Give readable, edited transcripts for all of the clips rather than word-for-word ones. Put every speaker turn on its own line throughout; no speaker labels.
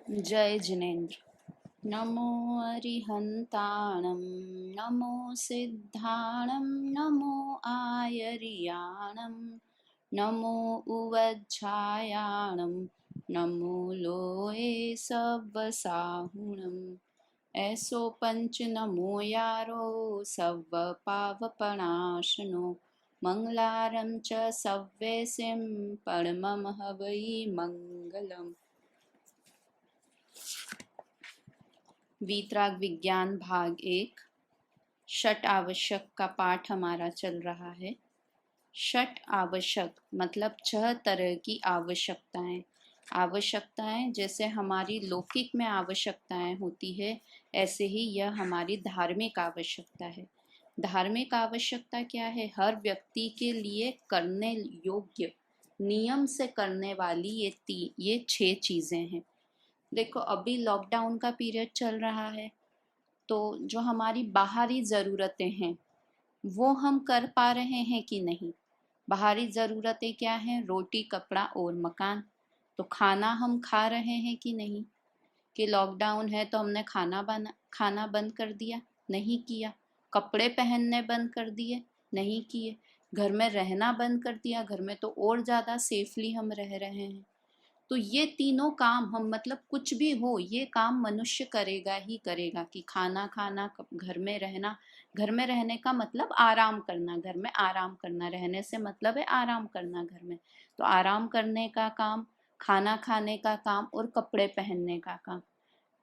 जय जिनेन्द्र। नमो अरिहन्ताणं नमो सिद्धाणं नमो आयर्याणं नमो उवज्झायाणं नमो लोये सव्वसाहुणम् ऐसो पंच नमो यारो सव्व पावपणाशनो मंगलारं च सव्वेसिं परमं हवै मंगलम्। वीतराग विज्ञान भाग 1 षट आवश्यक का पाठ हमारा चल रहा है। षट आवश्यक मतलब 6 तरह की आवश्यकताएं। आवश्यकताएं जैसे हमारी लौकिक में आवश्यकताएं होती है, ऐसे ही यह हमारी धार्मिक आवश्यकता है। धार्मिक आवश्यकता क्या है? हर व्यक्ति के लिए करने योग्य, नियम से करने वाली ये 6 चीजें हैं। देखो, अभी लॉकडाउन का पीरियड चल रहा है, तो जो हमारी बाहरी ज़रूरतें हैं वो हम कर पा रहे हैं कि नहीं। बाहरी ज़रूरतें क्या हैं? रोटी, कपड़ा और मकान। तो खाना हम खा रहे हैं कि नहीं? कि लॉकडाउन है तो हमने खाना बंद कर दिया? नहीं किया। कपड़े पहनने बंद कर दिए? नहीं किए। घर में रहना बंद कर दिया? घर में तो और ज़्यादा सेफली हम रह रहे हैं। तो ये तीनों काम हम, मतलब कुछ भी हो, ये काम मनुष्य करेगा ही करेगा। कि खाना खाना, घर में रहना। घर में रहने का मतलब आराम करना, घर में आराम करना। रहने से मतलब है आराम करना घर में। तो आराम करने का काम, खाना खाने का काम और कपड़े पहनने का काम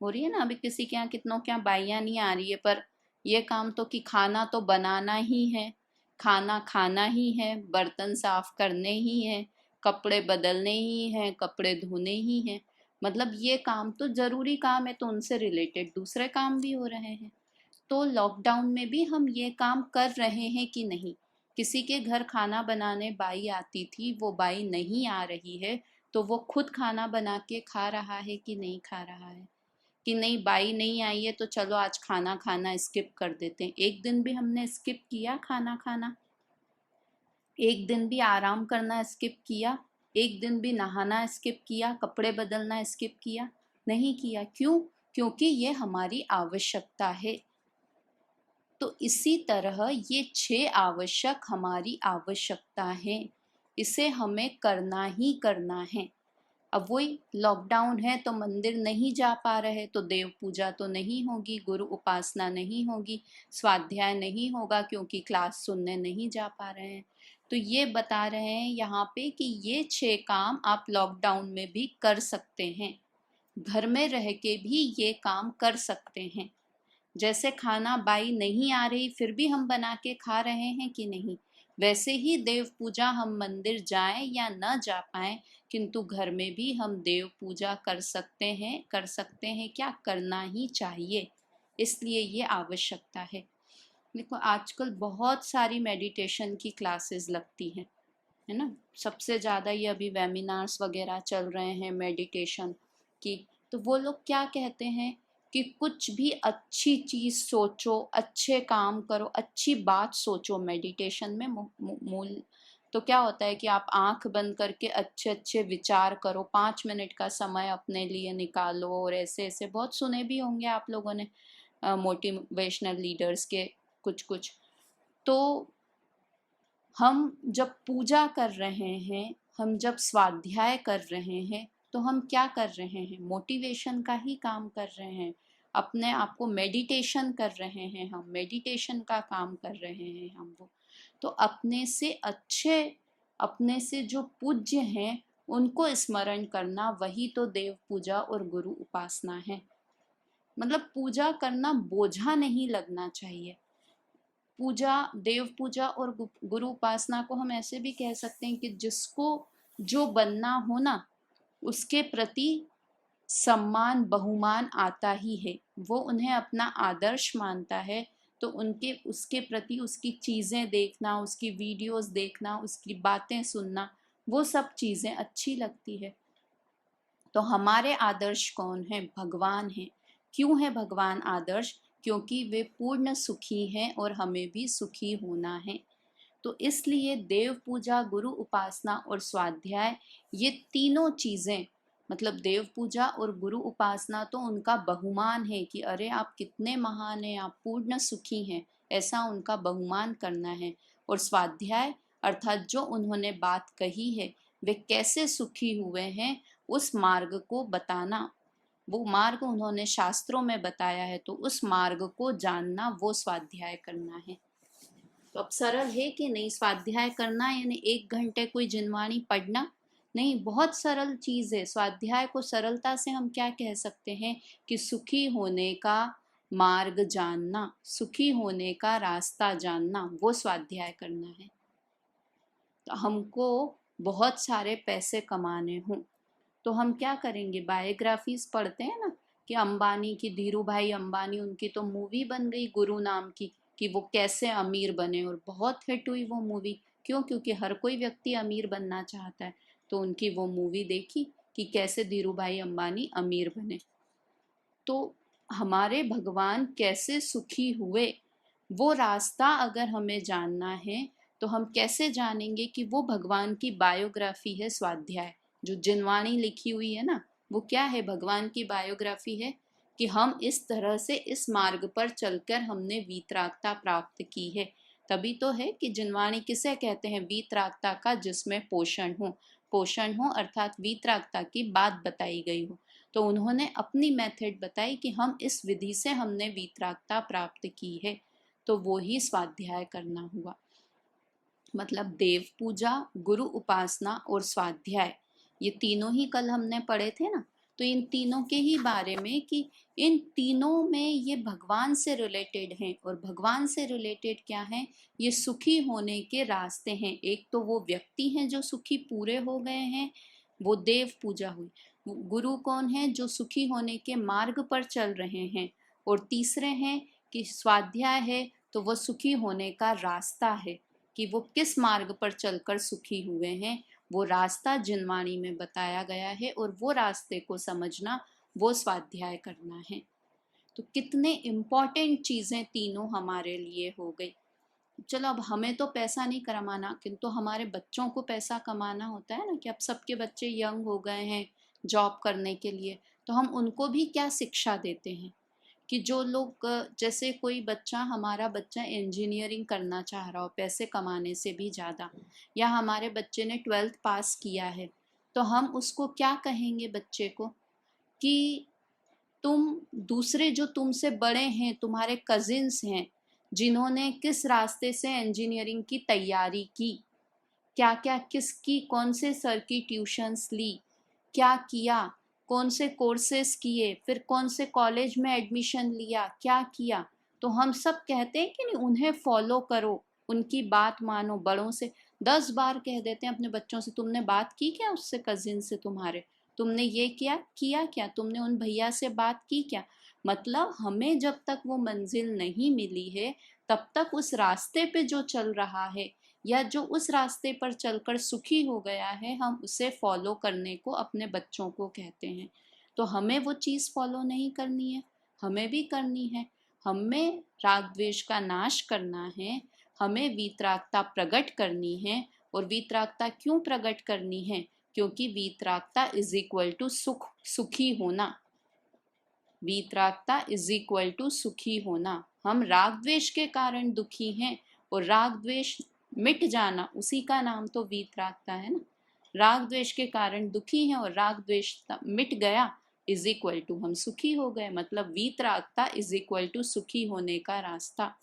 हो रही है ना। अभी किसी के यहाँ कितनों के यहाँ बाइयाँ नहीं आ रही है, पर ये काम तो, कि खाना तो बनाना ही है, खाना खाना ही है, बर्तन साफ करने ही है, कपड़े बदलने ही हैं, कपड़े धोने ही हैं। मतलब ये काम तो जरूरी काम है, तो उनसे रिलेटेड दूसरे काम भी हो रहे हैं। तो लॉकडाउन में भी हम ये काम कर रहे हैं कि नहीं। किसी के घर खाना बनाने बाई आती थी, वो बाई नहीं आ रही है, तो वो खुद खाना बना के खा रहा है कि नहीं खा रहा है। कि नहीं, बाई नहीं आई है तो चलो आज खाना खाना स्किप कर देते हैं। एक दिन भी हमने स्किप किया खाना खाना? एक दिन भी आराम करना स्किप किया? एक दिन भी नहाना स्किप किया? कपड़े बदलना स्किप किया? नहीं किया। क्यों? क्योंकि ये हमारी आवश्यकता है। तो इसी तरह ये 6 आवश्यक हमारी आवश्यकता है, इसे हमें करना ही करना है। अब वही, लॉकडाउन है तो मंदिर नहीं जा पा रहे, तो देव पूजा तो नहीं होगी, गुरु उपासना नहीं होगी, स्वाध्याय नहीं होगा क्योंकि क्लास सुनने नहीं जा पा रहे हैं। तो ये बता रहे हैं यहाँ पे कि ये 6 काम आप लॉकडाउन में भी कर सकते हैं, घर में रह के भी ये काम कर सकते हैं। जैसे खाना बाई नहीं आ रही फिर भी हम बना के खा रहे हैं कि नहीं, वैसे ही देव पूजा हम मंदिर जाएं या न जा पाएं, किंतु घर में भी हम देव पूजा कर सकते हैं। कर सकते हैं क्या? करना ही चाहिए, इसलिए ये आवश्यकता है। देखो, आजकल बहुत सारी मेडिटेशन की क्लासेस लगती हैं, है ना। सबसे ज़्यादा ये अभी वेमिनार्स वगैरह चल रहे हैं मेडिटेशन की। तो वो लोग क्या कहते हैं कि कुछ भी अच्छी चीज़ सोचो, अच्छे काम करो, अच्छी बात सोचो। मेडिटेशन में मूल तो क्या होता है कि आप आंख बंद करके अच्छे अच्छे विचार करो, 5 मिनट का समय अपने लिए निकालो। और ऐसे ऐसे बहुत सुने भी होंगे आप लोगों ने मोटिवेशनल लीडर्स के कुछ कुछ। तो हम जब पूजा कर रहे हैं, हम जब स्वाध्याय कर रहे हैं, तो हम क्या कर रहे हैं? मोटिवेशन का ही काम कर रहे हैं। अपने आप को मेडिटेशन कर रहे हैं, हम मेडिटेशन का काम कर रहे हैं हम वो। तो अपने से अच्छे, अपने से जो पूज्य हैं उनको स्मरण करना, वही तो देव पूजा और गुरु उपासना है। मतलब पूजा करना बोझा नहीं लगना चाहिए। पूजा, देव पूजा और गुरु उपासना को हम ऐसे भी कह सकते हैं कि जिसको जो बनना हो ना, उसके प्रति सम्मान बहुमान आता ही है। वो उन्हें अपना आदर्श मानता है, तो उनके उसके प्रति उसकी चीज़ें देखना, उसकी वीडियोस देखना, उसकी बातें सुनना, वो सब चीज़ें अच्छी लगती है। तो हमारे आदर्श कौन है? भगवान है। क्यों है भगवान आदर्श? क्योंकि वे पूर्ण सुखी हैं और हमें भी सुखी होना है। तो इसलिए देव पूजा, गुरु उपासना और स्वाध्याय, ये तीनों चीज़ें मतलब देव पूजा और गुरु उपासना तो उनका बहुमान है कि अरे आप कितने महान हैं, आप पूर्ण सुखी हैं, ऐसा उनका बहुमान करना है। और स्वाध्याय अर्थात जो उन्होंने बात कही है वे कैसे सुखी हुए हैं उस मार्ग को बताना, वो मार्ग उन्होंने शास्त्रों में बताया है तो उस मार्ग को जानना, वो स्वाध्याय करना है। तो अब सरल है कि नहीं स्वाध्याय करना, यानी 1 घंटे कोई जिनवाणी पढ़ना नहीं, बहुत सरल चीज है। स्वाध्याय को सरलता से हम क्या कह सकते हैं कि सुखी होने का मार्ग जानना, सुखी होने का रास्ता जानना, वो स्वाध्याय करना है। तो हमको बहुत सारे पैसे कमाने हों तो हम क्या करेंगे, बायोग्राफीज पढ़ते हैं ना कि अंबानी की, धीरू भाई अंबानी, उनकी तो मूवी बन गई गुरु नाम की कि वो कैसे अमीर बने, और बहुत हिट हुई वो मूवी। क्यों? क्योंकि हर कोई व्यक्ति अमीर बनना चाहता है। तो उनकी वो मूवी देखी कि कैसे धीरू भाई अंबानी अमीर बने। तो हमारे भगवान कैसे सुखी हुए, वो रास्ता अगर हमें जानना है तो हम कैसे जानेंगे कि वो भगवान की बायोग्राफी है स्वाध्याय। जो जिनवाणी लिखी हुई है ना, वो क्या है, भगवान की बायोग्राफी है कि हम इस तरह से इस मार्ग पर चलकर हमने वीतरागता प्राप्त की है। तभी तो है कि जिनवाणी किसे कहते हैं, वीतरागता का जिसमें पोषण हो। पोषण हो अर्थात वीतरागता की बात बताई गई हो। तो उन्होंने अपनी मेथड बताई कि हम इस विधि से हमने वीतरागता प्राप्त की है, तो वो ही स्वाध्याय करना हुआ। मतलब देव पूजा, गुरु उपासना और स्वाध्याय, ये तीनों ही कल हमने पढ़े थे ना। तो इन तीनों के ही बारे में कि इन तीनों में ये भगवान से रिलेटेड हैं, और भगवान से रिलेटेड क्या है, ये सुखी होने के रास्ते हैं। एक तो वो व्यक्ति हैं जो सुखी पूरे हो गए हैं, वो देव पूजा हुई। गुरु कौन है, जो सुखी होने के मार्ग पर चल रहे हैं। और तीसरे हैं कि स्वाध्याय है, तो वो सुखी होने का रास्ता है कि वो किस मार्ग पर चलकर सुखी हुए हैं, वो रास्ता जिनवाणी में बताया गया है, और वो रास्ते को समझना, वो स्वाध्याय करना है। तो कितने इम्पोर्टेंट चीजें तीनों हमारे लिए हो गई। चलो अब हमें तो पैसा नहीं कमाना, किंतु हमारे बच्चों को पैसा कमाना होता है ना, कि अब सबके बच्चे यंग हो गए हैं जॉब करने के लिए, तो हम उनको भी क्या शिक्षा देते हैं कि जो लोग, जैसे कोई बच्चा, हमारा बच्चा इंजीनियरिंग करना चाह रहा हो पैसे कमाने से भी ज़्यादा, या हमारे बच्चे ने 12th पास किया है, तो हम उसको क्या कहेंगे बच्चे को कि तुम दूसरे जो तुमसे बड़े हैं, तुम्हारे कजिन्स हैं, जिन्होंने किस रास्ते से इंजीनियरिंग की तैयारी की, क्या क्या, किसकी, कौन से सर की ट्यूशन्स ली, क्या किया, कौन से कोर्सेस किए, फिर कौन से कॉलेज में एडमिशन लिया, क्या किया, तो हम सब कहते हैं कि नहीं उन्हें फॉलो करो, उनकी बात मानो। बड़ों से 10 बार कह देते हैं अपने बच्चों से, तुमने बात की क्या उससे, कजिन से तुम्हारे, तुमने ये किया किया क्या, तुमने उन भैया से बात की क्या। मतलब हमें जब तक वो मंजिल नहीं मिली है तब तक उस रास्ते पे जो चल रहा है, या जो उस रास्ते पर चलकर सुखी हो गया है, हम उसे फॉलो करने को अपने बच्चों को कहते हैं। तो हमें वो चीज़ फॉलो नहीं करनी है, हमें भी करनी है। हमें राग द्वेष का नाश करना है, हमें वीतरागता प्रकट करनी है। और वीतरागता क्यों प्रकट करनी है, क्योंकि वीतरागता इज इक्वल टू सुख, सुखी होना। वीतरागता इज इक्वल टू सुखी होना। हम राग द्वेष के कारण दुखी हैं, और राग द्वेष मिट जाना, उसी का नाम तो वीतरागता है ना। राग द्वेष के कारण दुखी हैं और राग द्वेष मिट गया, इज इक्वल टू हम सुखी हो गए। मतलब वीतरागता इज इक्वल टू सुखी होने का रास्ता।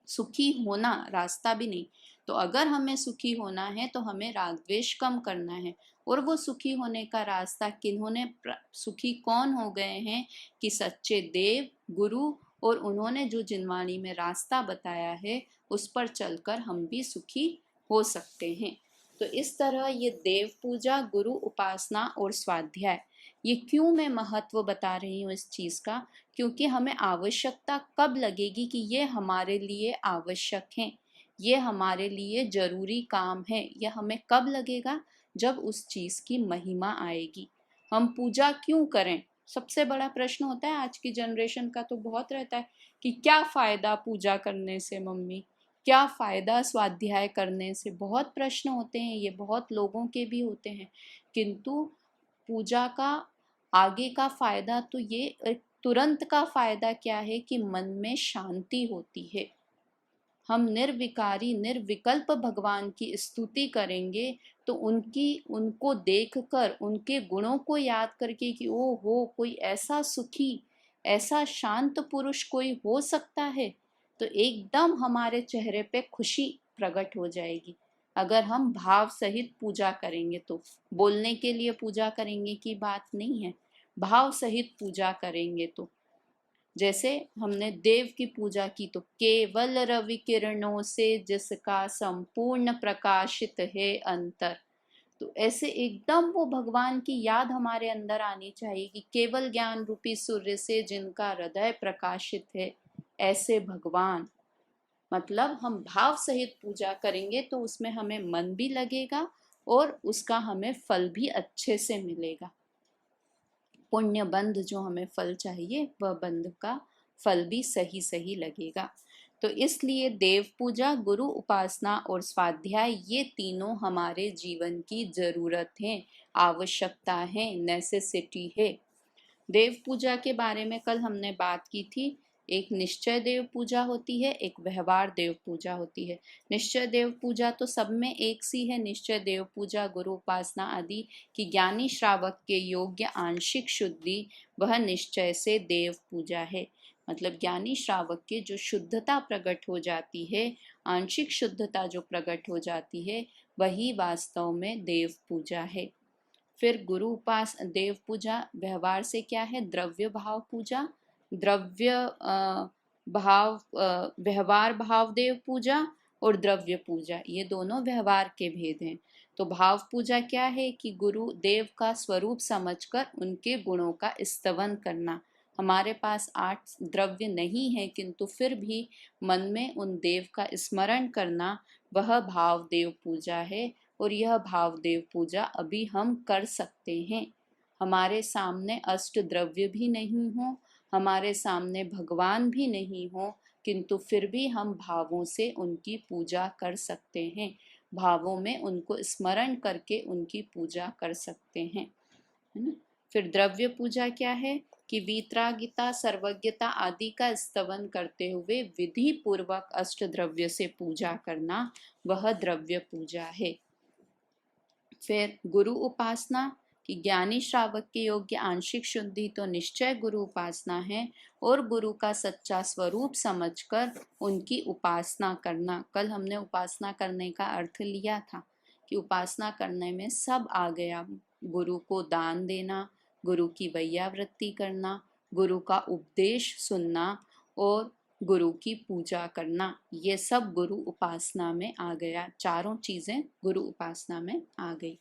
सुखी होना रास्ता भी नहीं। तो अगर हमें सुखी होना है तो हमें राग द्वेष कम करना है। और वो सुखी होने का रास्ता किन्होंने, सुखी कौन हो गए हैं कि सच्चे देव गुरु, और उन्होंने जो जिनवाणी में रास्ता बताया है उस पर चलकर हम भी सुखी हो सकते हैं। तो इस तरह ये देव पूजा, गुरु उपासना और स्वाध्याय, ये क्यों मैं महत्व बता रही हूँ इस चीज़ का, क्योंकि हमें आवश्यकता कब लगेगी कि ये हमारे लिए आवश्यक है, ये हमारे लिए जरूरी काम है, यह हमें कब लगेगा, जब उस चीज़ की महिमा आएगी। हम पूजा क्यों करें, सबसे बड़ा प्रश्न होता है आज की जनरेशन का, तो बहुत रहता है कि क्या फ़ायदा पूजा करने से मम्मी, क्या फ़ायदा स्वाध्याय करने से, बहुत प्रश्न होते हैं, ये बहुत लोगों के भी होते हैं। किंतु पूजा का आगे का फायदा तो ये, तुरंत का फायदा क्या है कि मन में शांति होती है। हम निर्विकारी निर्विकल्प भगवान की स्तुति करेंगे तो उनको देखकर, उनके गुणों को याद करके कि ओ हो, कोई ऐसा सुखी, ऐसा शांत पुरुष कोई हो सकता है, तो एकदम हमारे चेहरे पे खुशी प्रकट हो जाएगी। अगर हम भाव सहित पूजा करेंगे तो, बोलने के लिए पूजा करेंगे की बात नहीं है, भाव सहित पूजा करेंगे तो। जैसे हमने देव की पूजा की तो केवल रवि किरणों से जिसका संपूर्ण प्रकाशित है अंतर, तो ऐसे एकदम वो भगवान की याद हमारे अंदर आनी चाहिए कि केवल ज्ञान रूपी सूर्य से जिनका हृदय प्रकाशित है, ऐसे भगवान। मतलब हम भाव सहित पूजा करेंगे तो उसमें हमें मन भी लगेगा और उसका हमें फल भी अच्छे से मिलेगा। पुण्य बंध जो हमें फल चाहिए, वह बंध का फल भी सही सही लगेगा। तो इसलिए देव पूजा, गुरु उपासना और स्वाध्याय, ये तीनों हमारे जीवन की जरूरत है, आवश्यकता है, नेसेसिटी है। देव पूजा के बारे में कल हमने बात की थी। एक निश्चय देव पूजा होती है, एक व्यवहार देव पूजा होती है। निश्चय देव पूजा तो सब में एक सी है। निश्चय देव पूजा, गुरु उपासना आदि की ज्ञानी श्रावक के योग्य आंशिक शुद्धि, वह निश्चय से देव पूजा है। मतलब ज्ञानी श्रावक के जो शुद्धता प्रकट हो जाती है, आंशिक शुद्धता जो प्रकट हो जाती है, वही वास्तव में देव पूजा है। फिर गुरु उपास देव पूजा व्यवहार से क्या है? द्रव्य भाव पूजा, द्रव्य भाव, व्यवहार भाव देव पूजा और द्रव्य पूजा, ये दोनों व्यवहार के भेद हैं। तो भाव पूजा क्या है कि गुरु देव का स्वरूप समझकर उनके गुणों का स्तवन करना। हमारे पास 8 द्रव्य नहीं है, किंतु फिर भी मन में उन देव का स्मरण करना, वह भाव देव पूजा है। और यह भावदेव पूजा अभी हम कर सकते हैं। हमारे सामने अष्ट द्रव्य भी नहीं हो, हमारे सामने भगवान भी नहीं हो, किंतु फिर भी हम भावों से उनकी पूजा कर सकते हैं। भावों में उनको स्मरण करके उनकी पूजा कर सकते हैं, है ना। फिर द्रव्य पूजा क्या है कि वीतरागिता, सर्वज्ञता आदि का स्तवन करते हुए विधि पूर्वक अष्ट द्रव्य से पूजा करना, वह द्रव्य पूजा है। फिर गुरु उपासना कि ज्ञानी श्रावक के योग्य आंशिक शुद्धि तो निश्चय गुरु उपासना है, और गुरु का सच्चा स्वरूप समझकर उनकी उपासना करना। कल हमने उपासना करने का अर्थ लिया था कि उपासना करने में सब आ गया। गुरु को दान देना, गुरु की वैयावृत्ति करना, गुरु का उपदेश सुनना और गुरु की पूजा करना, ये सब गुरु उपासना में आ गया। चारों चीजें गुरु उपासना में आ गई।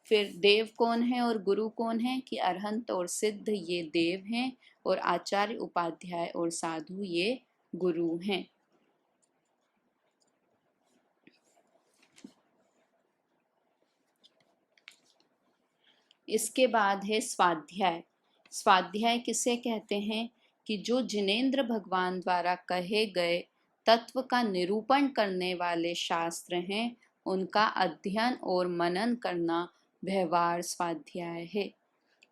फिर देव कौन है और गुरु कौन है कि अरहंत और सिद्ध ये देव हैं, और आचार्य, उपाध्याय और साधु ये गुरु हैं। इसके बाद है स्वाध्याय। स्वाध्याय किसे कहते हैं कि जो जिनेंद्र भगवान द्वारा कहे गए तत्व का निरूपण करने वाले शास्त्र हैं, उनका अध्ययन और मनन करना व्यवहार स्वाध्याय है।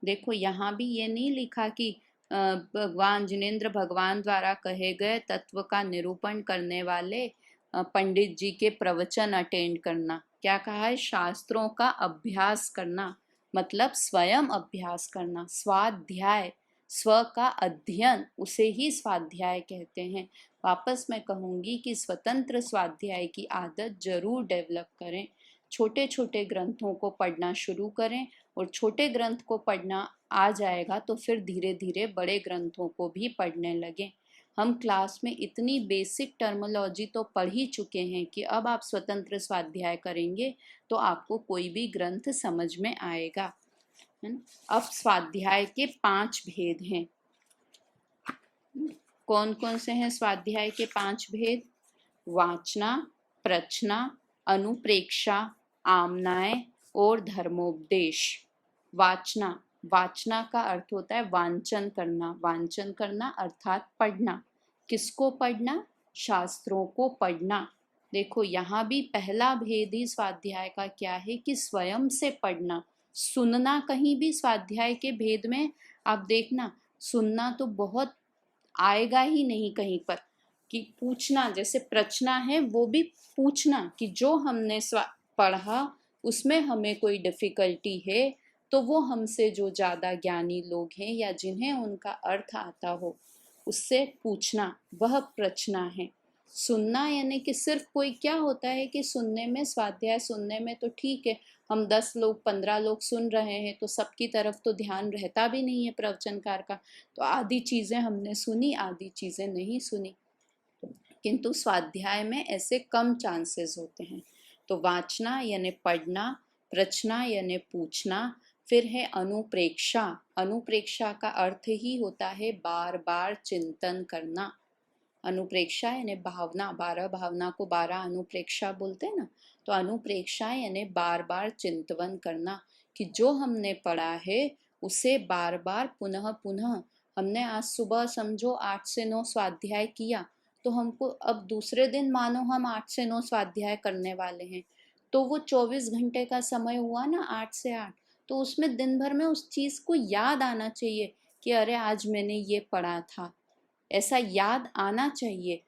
देखो यहाँ भी ये नहीं लिखा कि भगवान जिनेंद्र भगवान द्वारा कहे गए तत्व का निरूपण करने वाले पंडित जी के प्रवचन अटेंड करना। क्या कहा है? शास्त्रों का अभ्यास करना, मतलब स्वयं अभ्यास करना। स्वाध्याय, स्व का अध्ययन, उसे ही स्वाध्याय कहते हैं। वापस मैं कहूँगी कि स्वतंत्र स्वाध्याय की आदत जरूर डेवलप करें। छोटे छोटे ग्रंथों को पढ़ना शुरू करें, और छोटे ग्रंथ को पढ़ना आ जाएगा तो फिर धीरे धीरे बड़े ग्रंथों को भी पढ़ने लगें। हम क्लास में इतनी बेसिक टर्मोलॉजी तो पढ़ ही चुके हैं कि अब आप स्वतंत्र स्वाध्याय करेंगे तो आपको कोई भी ग्रंथ समझ में आएगा, है ना। अब स्वाध्याय के 5 भेद हैं। कौन कौन से हैं स्वाध्याय के 5 भेद? वाचना, प्रचना, अनुप्रेक्षा, आमनाय और धर्मोपदेश। वाचना, वाचना का अर्थ होता है वांचन करना। वांचन करना अर्थात पढ़ना। किसको पढ़ना? शास्त्रों को पढ़ना। देखो यहाँ भी पहला भेद ही स्वाध्याय का क्या है कि स्वयं से पढ़ना, सुनना कहीं भी स्वाध्याय के भेद में आप देखना, सुनना तो बहुत आएगा ही नहीं कहीं पर। कि पूछना, जैसे प्रश्ना है वो भी पूछना कि जो हमने पढ़ा उसमें हमें कोई डिफिकल्टी है तो वो हमसे जो ज़्यादा ज्ञानी लोग हैं या जिन्हें उनका अर्थ आता हो उससे पूछना, वह प्रश्ना है। सुनना यानी कि सिर्फ कोई क्या होता है कि सुनने में, स्वाध्याय सुनने में तो ठीक है, हम 10 लोग 15 लोग सुन रहे हैं तो सबकी तरफ तो ध्यान रहता भी नहीं है प्रवचनकार का, तो आधी चीज़ें हमने सुनी आधी चीज़ें नहीं सुनी। किंतु स्वाध्याय में ऐसे कम चांसेस होते हैं। तो वाचना यानी पढ़ना, प्रश्ना यानी पूछना, फिर है अनुप्रेक्षा। अनुप्रेक्षा का अर्थ ही होता है बार बार चिंतन करना। अनुप्रेक्षा यानी भावना, 12 भावना को 12 अनुप्रेक्षा बोलते हैं ना, तो अनुप्रेक्षा यानी बार बार चिंतन करना कि जो हमने पढ़ा है उसे बार बार पुनः पुनः, हमने आज सुबह समझो 8 से 9 स्वाध्याय किया, तो हमको अब दूसरे दिन मानो हम 8 से 9 स्वाध्याय करने वाले हैं, तो वो 24 घंटे का समय हुआ ना 8 से 8, तो उसमें दिन भर में उस चीज़ को याद आना चाहिए कि अरे आज मैंने ये पढ़ा था, ऐसा याद आना चाहिए।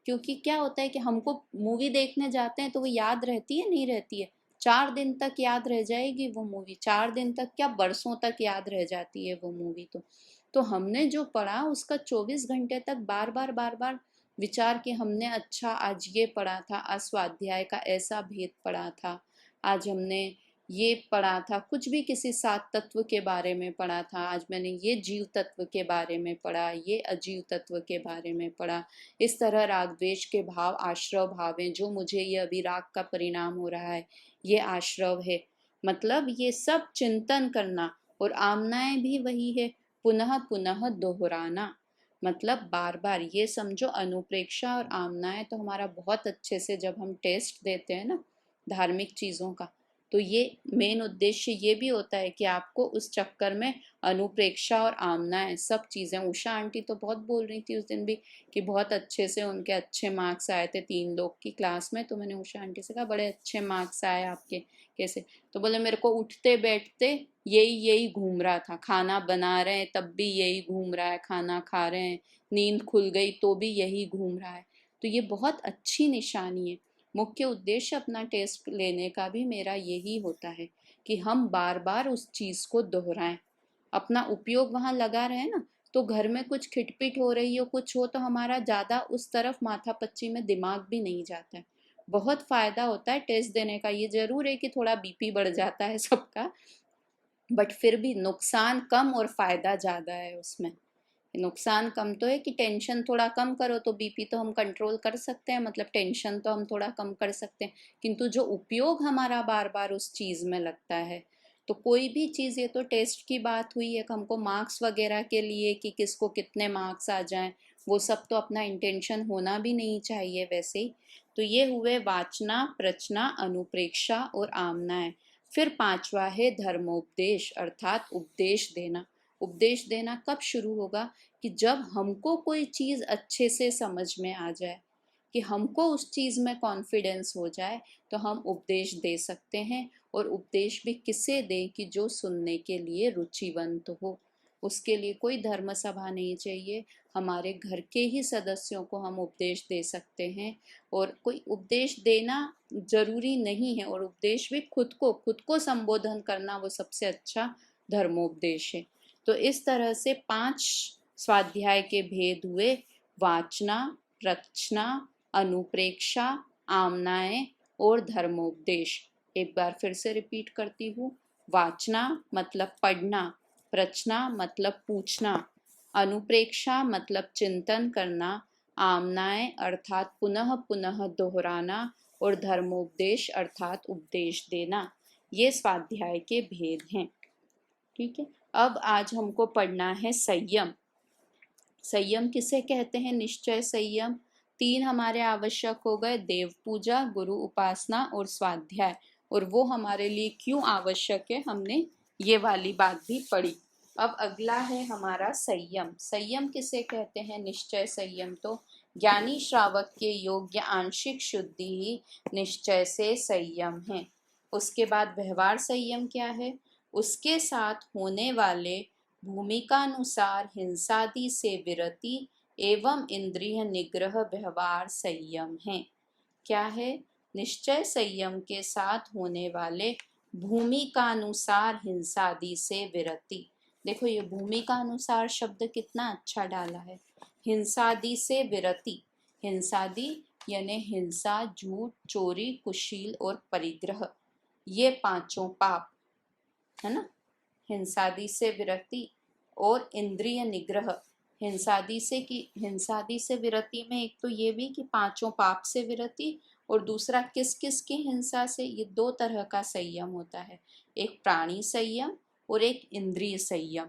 क्योंकि क्या होता है कि हमको मूवी देखने जाते हैं तो वो याद रहती है नहीं रहती है, 4 दिन तक याद रह जाएगी वो मूवी, 4 दिन तक क्या बरसों तक याद रह जाती है वो मूवी। तो हमने जो पढ़ा उसका 24 घंटे तक बार बार विचार कि हमने अच्छा आज ये पढ़ा था, आज स्वाध्याय का ऐसा भेद पढ़ा था, आज हमने ये पढ़ा था, कुछ भी किसी 7 तत्व के बारे में पढ़ा था, आज मैंने ये जीव तत्व के बारे में पढ़ा, ये अजीव तत्व के बारे में पढ़ा। इस तरह राग द्वेष के भाव आश्रव भाव हैं, जो मुझे ये अभी राग का परिणाम हो रहा है ये आश्रव है। मतलब ये सब चिंतन करना, और आमनाएं भी वही है, पुनः पुनः दोहराना। मतलब बार बार, ये समझो अनुप्रेक्षा और आमनाएं तो हमारा बहुत अच्छे से जब हम टेस्ट देते हैं ना धार्मिक चीज़ों का, तो ये मेन उद्देश्य ये भी होता है कि आपको उस चक्कर में अनुप्रेक्षा और आमनाएं सब चीज़ें, उषा आंटी तो बहुत बोल रही थी उस दिन भी कि बहुत अच्छे से उनके अच्छे मार्क्स आए थे 3 लोग की क्लास में, तो मैंने उषा आंटी से कहा बड़े अच्छे मार्क्स आए आपके, कैसे? तो बोले मेरे को उठते बैठते यही यही घूम रहा था, खाना बना रहे हैं तब भी यही घूम रहा है, खाना खा रहे हैं, नींद खुल गई तो भी यही घूम रहा है। तो ये बहुत अच्छी निशानी है। मुख्य उद्देश्य अपना टेस्ट लेने का भी मेरा यही होता है कि हम बार बार उस चीज़ को दोहराएं, अपना उपयोग वहाँ लगा रहे ना। तो घर में कुछ खिटपिट हो रही हो, कुछ हो, तो हमारा ज़्यादा उस तरफ माथापच्ची में दिमाग भी नहीं जाता है। बहुत फ़ायदा होता है टेस्ट देने का। ये ज़रूर है कि थोड़ा बीपी बढ़ जाता है सबका, बट फिर भी नुकसान कम और फ़ायदा ज़्यादा है उसमें। नुकसान कम तो है कि टेंशन थोड़ा कम करो तो बीपी तो हम कंट्रोल कर सकते हैं, मतलब टेंशन तो हम थोड़ा कम कर सकते हैं, किंतु जो उपयोग हमारा बार बार उस चीज़ में लगता है, तो कोई भी चीज़, ये तो टेस्ट की बात हुई है, हमको मार्क्स वगैरह के लिए कि किसको कितने मार्क्स आ जाएं, वो सब तो अपना इंटेंशन होना भी नहीं चाहिए वैसे ही। तो ये हुए वाचना, प्रचना, अनुप्रेक्षा और आमनाएं। फिर पांचवा है धर्मोपदेश, अर्थात उपदेश देना। उपदेश देना कब शुरू होगा? कि जब हमको कोई चीज़ अच्छे से समझ में आ जाए, कि हमको उस चीज़ में कॉन्फिडेंस हो जाए, तो हम उपदेश दे सकते हैं। और उपदेश भी किसे दें? कि जो सुनने के लिए रुचिवंत हो। उसके लिए कोई धर्म सभा नहीं चाहिए, हमारे घर के ही सदस्यों को हम उपदेश दे सकते हैं। और कोई उपदेश देना जरूरी नहीं है, और उपदेश भी खुद को संबोधन करना वो सबसे अच्छा धर्मोपदेश है। तो इस तरह से 5 स्वाध्याय के भेद हुए: वाचना, प्रश्ना, अनुप्रेक्षा, आमनाएं और धर्मोपदेश। एक बार फिर से रिपीट करती हूँ। वाचना मतलब पढ़ना, प्रश्ना मतलब पूछना, अनुप्रेक्षा मतलब चिंतन करना, आमनाएं अर्थात पुनः पुनः दोहराना, और धर्मोपदेश अर्थात उपदेश देना। ये स्वाध्याय के भेद हैं। ठीक है, अब आज हमको पढ़ना है संयम। संयम किसे कहते हैं? निश्चय संयम। 3 हमारे आवश्यक हो गए: देव पूजा, गुरु उपासना और स्वाध्याय। और वो हमारे लिए क्यों आवश्यक है, हमने ये वाली बात भी पढ़ी। अब अगला है हमारा संयम। संयम किसे कहते हैं? निश्चय संयम तो ज्ञानी श्रावक के योग्य आंशिक शुद्धि ही निश्चय से संयम है। उसके बाद व्यवहार संयम क्या है? उसके साथ होने वाले भूमिकानुसार हिंसादि से विरति एवं इंद्रिय निग्रह व्यवहार संयम है। क्या है? निश्चय संयम के साथ होने वाले भूमिकानुसार हिंसादि से विरति। देखो ये भूमिकानुसार शब्द कितना अच्छा डाला है। हिंसादि से विरति, हिंसादि यानी हिंसा, झूठ, चोरी, कुशील और परिग्रह, ये पांचों पाप है ना। हिंसादि से विरति और इंद्रिय निग्रह, हिंसादि से विरति में एक तो ये भी कि पांचों पाप से विरति, और दूसरा किस किस की हिंसा से। ये दो तरह का संयम होता है, एक प्राणी संयम और एक इंद्रिय संयम।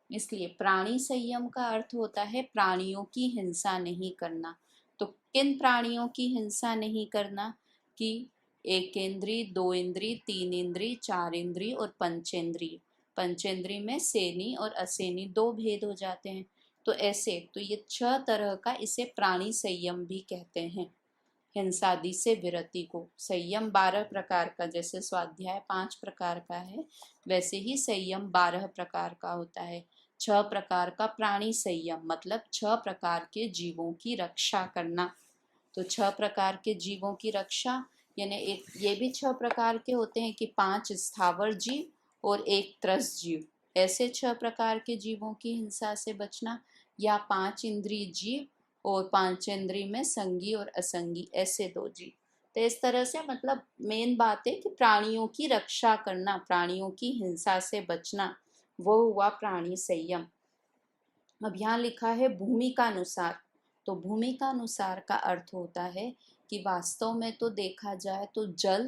इसलिए प्राणी संयम का अर्थ होता है प्राणियों की हिंसा नहीं करना। तो किन प्राणियों की हिंसा नहीं करना? कि एक इंद्रिय, दो इंद्रिय, तीन इंद्रिय, चार इंद्रिय और पंचेंद्रिय। पंचेंद्रिय में सेनी और असेनी दो भेद हो जाते हैं। तो ऐसे तो ये 6 तरह का, इसे प्राणी संयम भी कहते हैं। हिंसादि से विरति को संयम 12 प्रकार का, जैसे स्वाध्याय 5 प्रकार का है, वैसे ही संयम 12 प्रकार का होता है। 6 प्रकार का प्राणी संयम मतलब 6 प्रकार के जीवों की रक्षा करना। तो 6 प्रकार के जीवों की रक्षा यानी एक ये भी 6 प्रकार के होते हैं कि 5 स्थावर जीव और 1 त्रस जीव, ऐसे 6 प्रकार के जीवों की हिंसा से बचना, या 5 इंद्रिय जीव और पांचेंद्रिय में संगी और असंगी, ऐसे 2 जीव। तो इस तरह से मतलब मेन बात है कि प्राणियों की रक्षा करना, प्राणियों की हिंसा से बचना, वो हुआ प्राणी संयम। अब यहाँ लिखा है भूमिका अनुसार। तो भूमिका अनुसार का अर्थ होता है कि वास्तव में तो देखा जाए तो जल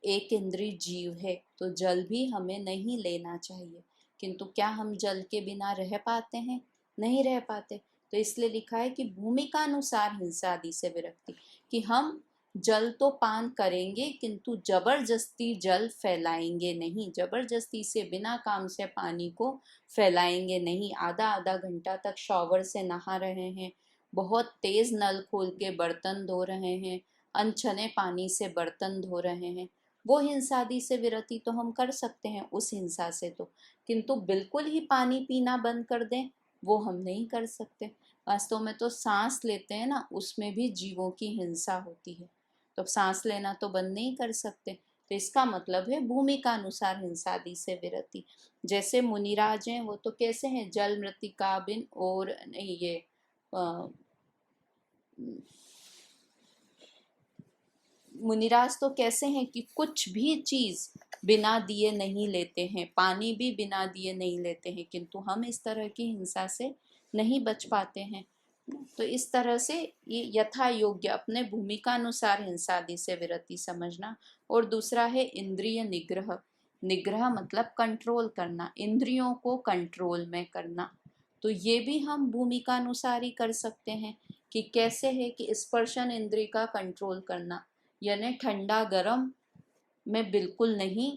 एक इंद्रिय जीव है, तो जल भी हमें नहीं लेना चाहिए। किंतु क्या हम जल के बिना रह पाते हैं? नहीं रह पाते। तो इसलिए लिखा है कि भूमिका अनुसार हिंसा आदि से विरक्ति, कि हम जल तो पान करेंगे किंतु जबरदस्ती जल फैलाएंगे नहीं, जबरदस्ती से बिना काम से पानी को फैलाएंगे नहीं। आधा आधा घंटा तक शॉवर से नहा रहे हैं, बहुत तेज नल खोल के बर्तन धो रहे हैं, अनछने पानी से बर्तन धो रहे हैं, वो हिंसा आदि से विरति तो हम कर सकते हैं उस हिंसा से तो। किंतु बिल्कुल ही पानी पीना बंद कर दें, वो हम नहीं कर सकते। वास्तव में तो सांस लेते हैं ना, उसमें भी जीवों की हिंसा होती है, तो सांस लेना तो बंद नहीं कर सकते। तो इसका मतलब है भूमिका अनुसार हिंसा आदि से विरति। जैसे मुनिराज हैं, वो तो कैसे हैं? जल मृतिका बिन और नहीं, ये मुनिराज तो कैसे हैं कि कुछ भी चीज बिना दिए नहीं लेते हैं, पानी भी बिना दिए नहीं लेते हैं, किंतु हम इस तरह की हिंसा से नहीं बच पाते हैं। तो इस तरह से ये यथा योग्य अपने भूमिका अनुसार हिंसा आदि से विरति समझना। और दूसरा है इंद्रिय निग्रह। निग्रह मतलब कंट्रोल करना, इंद्रियों को कंट्रोल में करना। तो ये भी हम भूमिका अनुसार ही कर सकते हैं। कि कैसे है? कि स्पर्शन इंद्रिय का कंट्रोल करना, यानी ठंडा गर्म में बिल्कुल नहीं,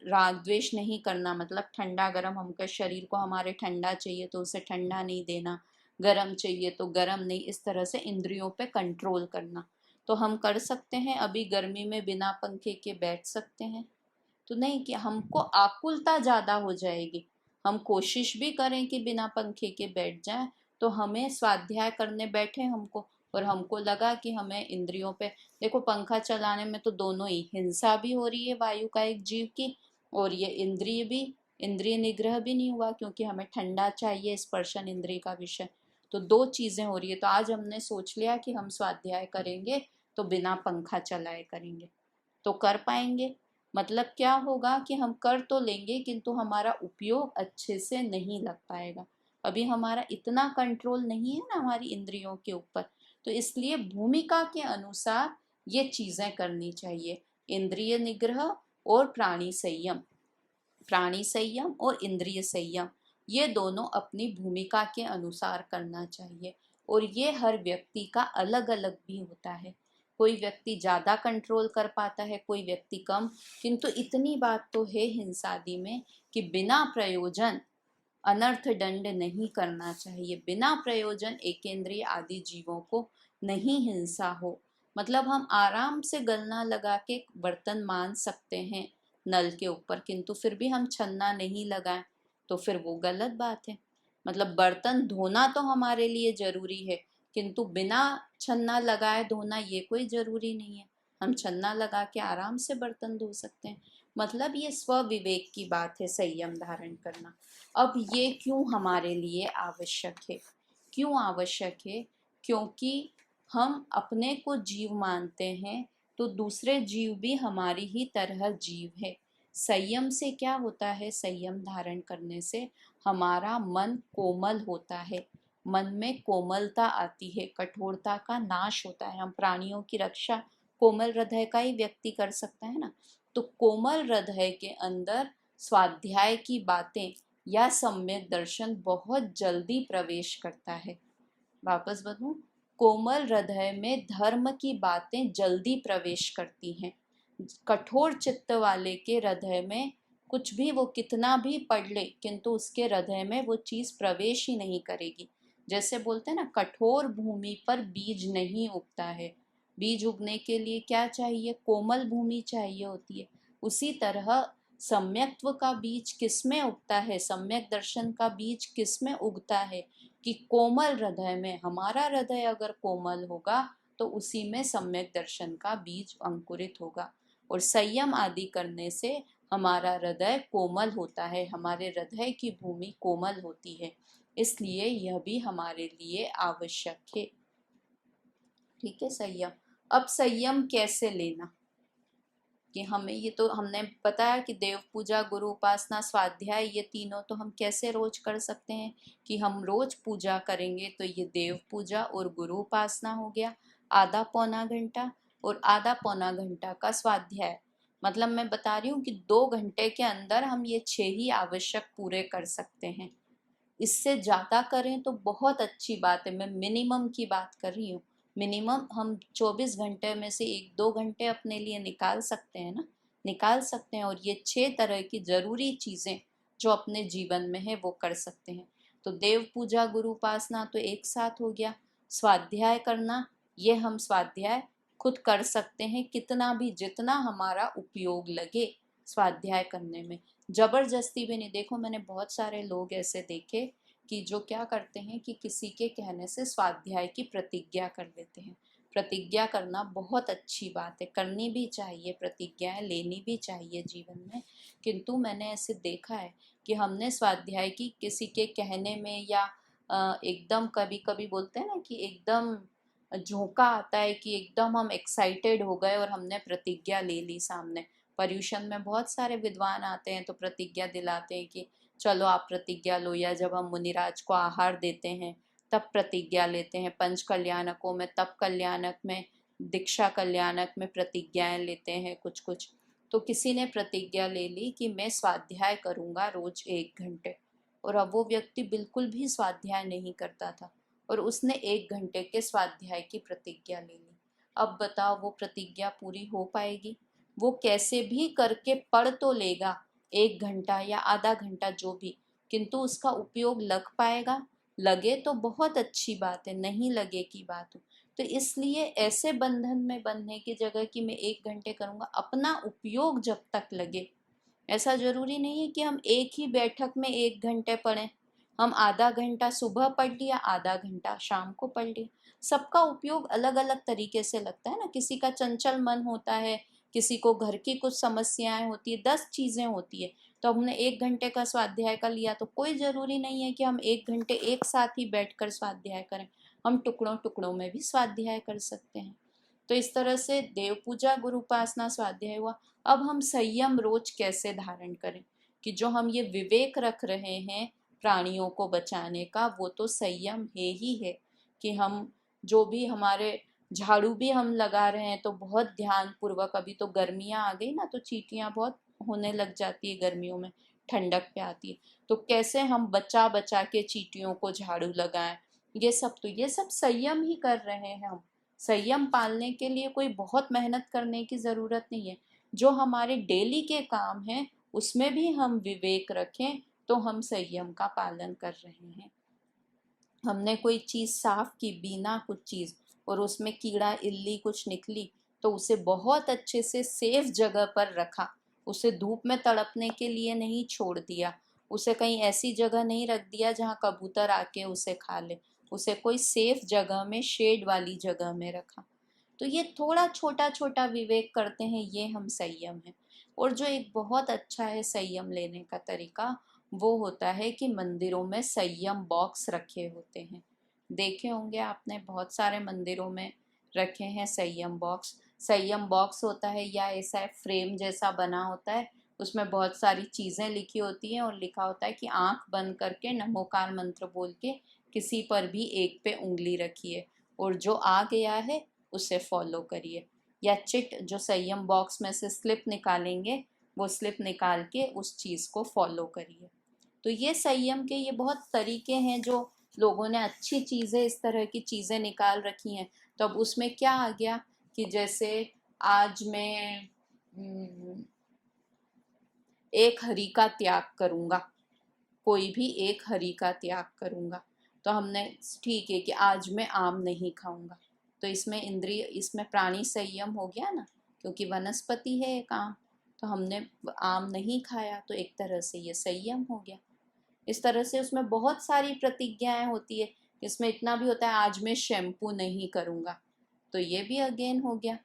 राग द्वेष नहीं करना। मतलब ठंडा गर्म, हमको शरीर को हमारे ठंडा चाहिए तो उसे ठंडा नहीं देना, गर्म चाहिए तो गर्म नहीं, इस तरह से इंद्रियों पे कंट्रोल करना। तो हम कर सकते हैं, अभी गर्मी में बिना पंखे के बैठ सकते हैं? तो नहीं, कि हमको आकुलता ज़्यादा हो जाएगी। हम कोशिश भी करें कि बिना पंखे के बैठ जाएं, तो हमें स्वाध्याय करने बैठे हमको, और हमको लगा कि हमें इंद्रियों पे, देखो पंखा चलाने में तो दोनों ही हिंसा भी हो रही है वायु का एक जीव की, और ये इंद्रिय भी, इंद्रिय निग्रह भी नहीं हुआ क्योंकि हमें ठंडा चाहिए, स्पर्शन इंद्रिय का विषय। तो 2 चीजें हो रही है। तो आज हमने सोच लिया कि हम स्वाध्याय करेंगे तो बिना पंखा चलाए करेंगे, तो कर पाएंगे। मतलब क्या होगा कि हम कर तो लेंगे किंतु हमारा उपयोग अच्छे से नहीं लग पाएगा। अभी हमारा इतना कंट्रोल नहीं है ना हमारी इंद्रियों के ऊपर। तो इसलिए भूमिका के अनुसार ये चीजें करनी चाहिए, इंद्रिय निग्रह और प्राणी संयम। प्राणी संयम और इंद्रिय संयम, ये दोनों अपनी भूमिका के अनुसार करना चाहिए। और ये हर व्यक्ति का अलग अलग भी होता है। कोई व्यक्ति ज़्यादा कंट्रोल कर पाता है, कोई व्यक्ति कम। किंतु इतनी बात तो है हिंसादि में कि बिना प्रयोजन अनर्थ दंड नहीं करना चाहिए। बिना प्रयोजन एकेंद्रिय आदि जीवों को नहीं हिंसा हो। मतलब हम आराम से गलना लगा के बर्तन मान सकते हैं, नल के ऊपर, किंतु फिर भी हम छन्ना नहीं लगाएं तो फिर वो गलत बात है। मतलब बर्तन धोना तो हमारे लिए जरूरी है, किंतु बिना छन्ना लगाए धोना ये कोई जरूरी नहीं है। हम छन्ना लगा के आराम से बर्तन धो सकते हैं। मतलब ये स्व विवेक की बात है, संयम धारण करना। अब ये क्यों हमारे लिए आवश्यक है? क्यों आवश्यक है? क्योंकि हम अपने को जीव मानते हैं, तो दूसरे जीव भी हमारी ही तरह जीव है। संयम से क्या होता है? संयम धारण करने से हमारा मन कोमल होता है, मन में कोमलता आती है, कठोरता का नाश होता है। हम प्राणियों की रक्षा कोमल हृदय का ही व्यक्ति कर सकता है ना। तो कोमल हृदय के अंदर स्वाध्याय की बातें या सम्यक दर्शन बहुत जल्दी प्रवेश करता है। वापस बताऊं, कोमल हृदय में धर्म की बातें जल्दी प्रवेश करती हैं। कठोर चित्त वाले के हृदय में कुछ भी, वो कितना भी पढ़ ले, किंतु उसके हृदय में वो चीज प्रवेश ही नहीं करेगी। जैसे बोलते हैं ना, कठोर भूमि पर बीज नहीं उगता है। बीज उगने के लिए क्या चाहिए? कोमल भूमि चाहिए होती है। उसी तरह सम्यक्त्व का बीज किसमें उगता है? सम्यक दर्शन का बीज किसमें उगता है? कि कोमल हृदय में। हमारा हृदय अगर कोमल होगा तो उसी में सम्यक दर्शन का बीज अंकुरित होगा। और संयम आदि करने से हमारा हृदय कोमल होता है, हमारे हृदय की भूमि कोमल होती है। इसलिए यह भी हमारे लिए आवश्यक है। ठीक है, संयम। अब संयम कैसे लेना? कि हमें ये तो हमने बताया कि देव पूजा, गुरु उपासना, स्वाध्याय, ये तीनों तो हम कैसे रोज कर सकते हैं? कि हम रोज पूजा करेंगे तो ये देव पूजा और गुरु उपासना हो गया, आधा पौना घंटा, और आधा पौना घंटा का स्वाध्याय। मतलब मैं बता रही हूँ कि 2 घंटे के अंदर हम ये 6 ही आवश्यक पूरे कर सकते हैं। इससे ज़्यादा करें तो बहुत अच्छी बात है। मैं मिनिमम की बात कर रही हूँ। मिनिमम हम 24 घंटे में से 1-2 घंटे अपने लिए निकाल सकते हैं ना, निकाल सकते हैं। और ये 6 तरह की जरूरी चीज़ें जो अपने जीवन में है वो कर सकते हैं। तो देव पूजा, गुरु उपासना तो एक साथ हो गया। स्वाध्याय करना, ये हम स्वाध्याय खुद कर सकते हैं, कितना भी, जितना हमारा उपयोग लगे स्वाध्याय करने में। जबरदस्ती भी नहीं। देखो, मैंने बहुत सारे लोग ऐसे देखे कि जो क्या करते हैं कि किसी के कहने से स्वाध्याय की प्रतिज्ञा कर लेते हैं। प्रतिज्ञा करना बहुत अच्छी बात है, करनी भी चाहिए, प्रतिज्ञाएं लेनी भी चाहिए जीवन में। किंतु मैंने ऐसे देखा है कि हमने स्वाध्याय की किसी के कहने में, या एकदम, कभी कभी बोलते हैं ना कि एकदम झोंका आता है, कि एकदम हम एक्साइटेड हो गए और हमने प्रतिज्ञा ले ली सामने। पर्यूषण में बहुत सारे विद्वान आते हैं तो प्रतिज्ञा दिलाते हैं कि चलो आप प्रतिज्ञा लो, या जब हम मुनिराज को आहार देते हैं तब प्रतिज्ञा लेते हैं, पंच कल्याणकों में, तप कल्याणक में, दीक्षा कल्याणक में प्रतिज्ञाएं लेते हैं कुछ कुछ। तो किसी ने प्रतिज्ञा ले ली कि मैं स्वाध्याय करूंगा रोज 1 घंटे, और अब वो व्यक्ति बिल्कुल भी स्वाध्याय नहीं करता था, और उसने 1 घंटे के स्वाध्याय की प्रतिज्ञा ले ली। अब बताओ, वो प्रतिज्ञा पूरी हो पाएगी? वो कैसे भी करके पढ़ तो लेगा 1 घंटा या आधा घंटा जो भी, किंतु उसका उपयोग लग पाएगा? लगे तो बहुत अच्छी बात है, नहीं लगे की बात हो। तो इसलिए ऐसे बंधन में बंधने की जगह कि मैं 1 घंटे करूंगा, अपना उपयोग जब तक लगे। ऐसा जरूरी नहीं है कि हम एक ही बैठक में 1 घंटे पढ़ें। हम आधा घंटा सुबह पढ़ लिया, आधा घंटा शाम को पढ़ लिया। सबका उपयोग अलग अलग तरीके से लगता है ना। किसी का चंचल मन होता है, किसी को घर की कुछ समस्याएं होती है, 10 चीजें होती है। तो हमने 1 घंटे का स्वाध्याय का लिया, तो कोई जरूरी नहीं है कि हम 1 घंटे एक साथ ही बैठकर स्वाध्याय करें। हम टुकड़ों टुकड़ों में भी स्वाध्याय कर सकते हैं। तो इस तरह से देव पूजा, गुरु उपासना, स्वाध्याय हुआ। अब हम संयम रोज कैसे धारण करें? कि जो हम ये विवेक रख रहे हैं प्राणियों को बचाने का, वो तो संयम है ही है। कि हम जो भी हमारे, झाड़ू भी हम लगा रहे हैं तो बहुत ध्यान पूर्वक। अभी तो गर्मियां आ गई ना, तो चींटियां बहुत होने लग जाती है गर्मियों में, ठंडक पे आती है। तो कैसे हम बचा बचा के चींटियों को झाड़ू लगाएं? ये सब संयम ही कर रहे हैं हम। संयम पालने के लिए कोई बहुत मेहनत करने की जरूरत नहीं है। जो हमारे डेली के काम हैं उसमें भी हम विवेक रखें तो हम संयम का पालन कर रहे हैं। हमने कोई चीज साफ की बिना कुछ चीज, और उसमें कीड़ा इल्ली कुछ निकली, तो उसे बहुत अच्छे से सेफ जगह पर रखा, उसे धूप में तड़पने के लिए नहीं छोड़ दिया, उसे कहीं ऐसी जगह नहीं रख दिया जहाँ कबूतर आके उसे खा ले, उसे कोई सेफ जगह में, शेड वाली जगह में रखा। तो ये थोड़ा छोटा छोटा विवेक करते हैं, ये हम संयम है। और जो एक बहुत अच्छा है संयम लेने का तरीका, वो होता है कि मंदिरों में संयम बॉक्स रखे होते हैं। देखे होंगे आपने, बहुत सारे मंदिरों में रखे हैं संयम बॉक्स। संयम बॉक्स होता है या ऐसा फ्रेम जैसा बना होता है, उसमें बहुत सारी चीज़ें लिखी होती हैं और लिखा होता है कि आंख बंद करके नमोकार मंत्र बोल के किसी पर भी एक पे उंगली रखिए और जो आ गया है उसे फॉलो करिए। या चिट, जो संयम बॉक्स में से स्लिप निकालेंगे, वो स्लिप निकाल के उस चीज़ को फॉलो करिए। तो ये संयम के ये बहुत तरीके हैं, जो लोगों ने अच्छी चीज़ें, इस तरह की चीज़ें निकाल रखी हैं। तो अब उसमें क्या आ गया कि जैसे आज मैं एक हरी का त्याग करूँगा, कोई भी एक हरी का त्याग करूँगा, तो हमने ठीक है कि आज मैं आम नहीं खाऊंगा, तो इसमें इंद्रिय, इसमें प्राणी संयम हो गया ना, क्योंकि वनस्पति है एक आम, तो हमने आम नहीं खाया, तो एक तरह से ये संयम हो गया। इस तरह से उसमें बहुत सारी प्रतिज्ञाएं होती है। इसमें इतना भी होता है, आज मैं शैम्पू नहीं करूँगा, तो ये भी अगेन हो गया,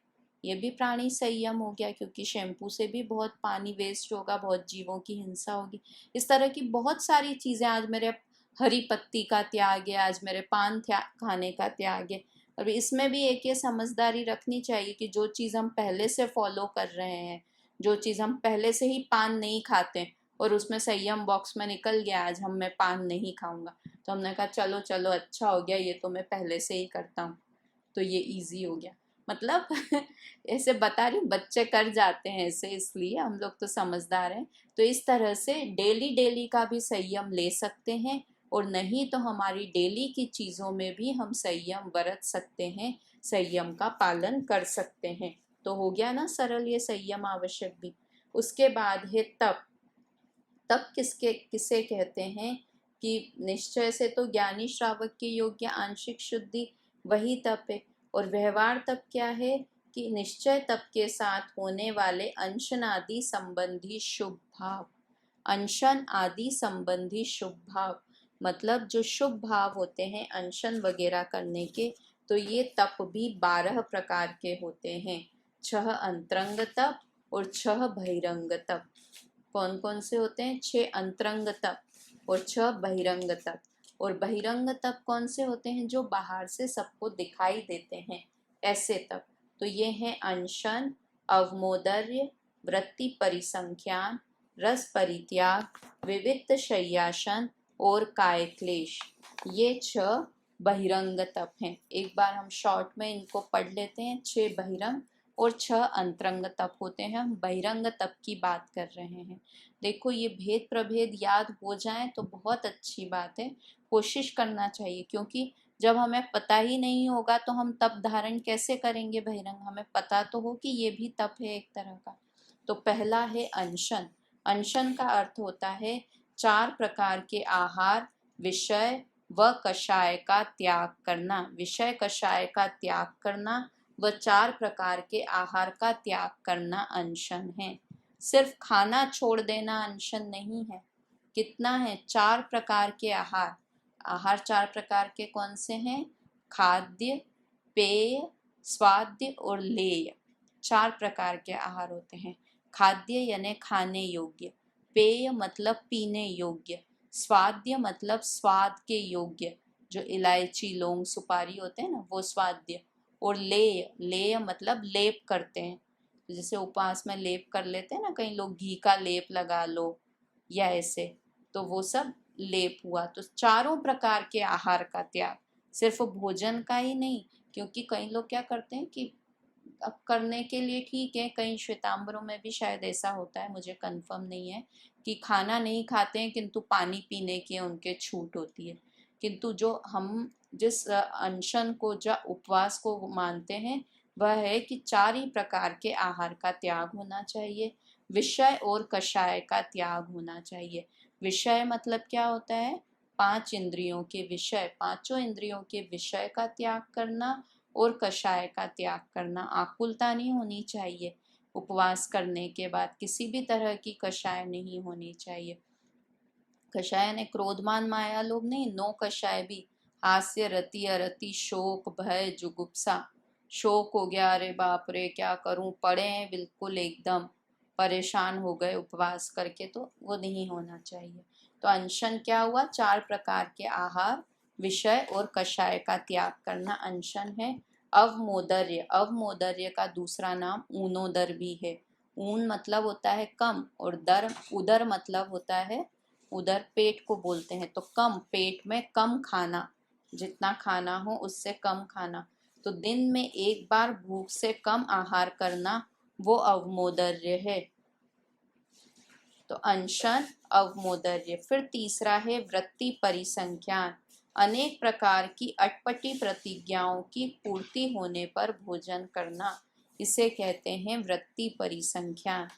ये भी प्राणी संयम हो गया, क्योंकि शैम्पू से भी बहुत पानी वेस्ट होगा, बहुत जीवों की हिंसा होगी। इस तरह की बहुत सारी चीज़ें, आज मेरे हरी पत्ती का त्याग है, आज मेरे पान खाने का त्याग है। और इसमें भी एक ये समझदारी रखनी चाहिए कि जो चीज़ हम पहले से फॉलो कर रहे हैं, जो चीज़ हम पहले से ही पान नहीं खाते और उसमें संयम बॉक्स में निकल गया आज मैं पान नहीं खाऊंगा, तो हमने कहा चलो चलो अच्छा हो गया, ये तो मैं पहले से ही करता हूँ, तो ये इजी हो गया। मतलब ऐसे बता रही हूँ, बच्चे कर जाते हैं ऐसे, इसलिए हम लोग तो समझदार हैं। तो इस तरह से डेली डेली का भी संयम ले सकते हैं, और नहीं तो हमारी डेली की चीज़ों में भी हम संयम बरत सकते हैं, संयम का पालन कर सकते हैं। तो हो गया ना सरल ये संयम आवश्यक भी। उसके बाद है तप। तप किसे कहते हैं कि निश्चय से तो ज्ञानी श्रावक के योग्य आंशिक शुद्धि वही तप है। और व्यवहार तप क्या है कि निश्चय तप के साथ होने वाले अनशन आदि संबंधी शुभ भाव। अनशन आदि संबंधी शुभ भाव मतलब जो शुभ भाव होते हैं अनशन वगैरह करने के, तो ये तप भी 12 प्रकार के होते हैं। 6 अंतरंग तप और 6 बहिरंग तप। कौन कौन से होते हैं? 6 अंतरंग तप और 6 बहिरंग तप। और बहिरंग तप कौन से होते हैं? जो बाहर से सबको दिखाई देते हैं, ऐसे तप। तो ये हैं अनशन, अवमोदर्य, वृत्ति परिसंख्यान, रस परित्याग, विविक्त शय्यासन और काय क्लेश। ये 6 बहिरंग तप हैं। एक बार हम शॉर्ट में इनको पढ़ लेते हैं। 6 बहिरंग और 6 अंतरंग तप होते हैं। हम बहिरंग तप की बात कर रहे हैं। देखो ये भेद प्रभेद याद हो जाए तो बहुत अच्छी बात है, कोशिश करना चाहिए, क्योंकि जब हमें पता ही नहीं होगा तो हम तप धारण कैसे करेंगे बहिरंग? हमें पता तो हो कि ये भी तप है एक तरह का। तो पहला है अनशन। अनशन का अर्थ होता है 4 प्रकार के आहार, विषय व कषाय का त्याग करना। विषय कषाय का त्याग करना व 4 प्रकार के आहार का त्याग करना अनशन है। सिर्फ खाना छोड़ देना अनशन नहीं है। कितना है? 4 प्रकार के आहार। आहार 4 प्रकार के कौन से हैं? खाद्य, पेय, स्वाद्य और लेय। 4 प्रकार के आहार होते हैं। खाद्य यानी खाने योग्य, पेय मतलब पीने योग्य, स्वाद्य मतलब स्वाद के योग्य, जो इलायची लौंग सुपारी होते हैं ना, वो स्वाद्य। और लेय, लेय मतलब लेप करते हैं, जैसे उपवास में लेप कर लेते हैं ना कई लोग, घी का लेप लगा लो या ऐसे, तो वो सब लेप हुआ। तो चारों प्रकार के आहार का त्याग, सिर्फ भोजन का ही नहीं, क्योंकि कई लोग क्या करते हैं कि अब करने के लिए ठीक है, कई श्वेतांबरों में भी शायद ऐसा होता है, मुझे कंफर्म नहीं है, कि खाना नहीं खाते हैं किंतु पानी पीने की उनके छूट होती है। किंतु जो हम जिस अनशन को, जो उपवास को मानते हैं, वह है कि 4 ही प्रकार के आहार का त्याग होना चाहिए। विषय और कषाय का त्याग होना चाहिए। विषय मतलब क्या होता है? 5 इंद्रियों के विषय, पांचों इंद्रियों के विषय का त्याग करना और कषाय का त्याग करना। आकुलता नहीं होनी चाहिए, उपवास करने के बाद किसी भी तरह की कषाय नहीं होनी चाहिए। कषाय ने क्रोधमान माया लोभ नहीं, नो कषाय भी। हास्य रति अरति शोक भय जुगुप्सा। शोक हो गया, अरे बाप रे क्या करूं, पड़े हैं बिल्कुल एकदम परेशान हो गए उपवास करके, तो वो नहीं होना चाहिए। तो अनशन क्या हुआ, 4 प्रकार के आहार, विषय और कषाय का त्याग करना अनशन है। अवमोदर्य, अवमोदर्य का दूसरा नाम ऊनोदर भी है। ऊन मतलब होता है कम, और दर उदर मतलब होता है, उधर पेट को बोलते हैं। तो कम, पेट में कम खाना, जितना खाना हो उससे कम खाना। तो दिन में एक बार भूख से कम आहार करना वो अवमोदर्य है। तो अनशन, अवमोदर्य। फिर तीसरा है वृत्ति परिसंख्यान, अनेक प्रकार की अटपटी प्रतिज्ञाओं की पूर्ति होने पर भोजन करना, इसे कहते हैं वृत्ति परिसंख्यान।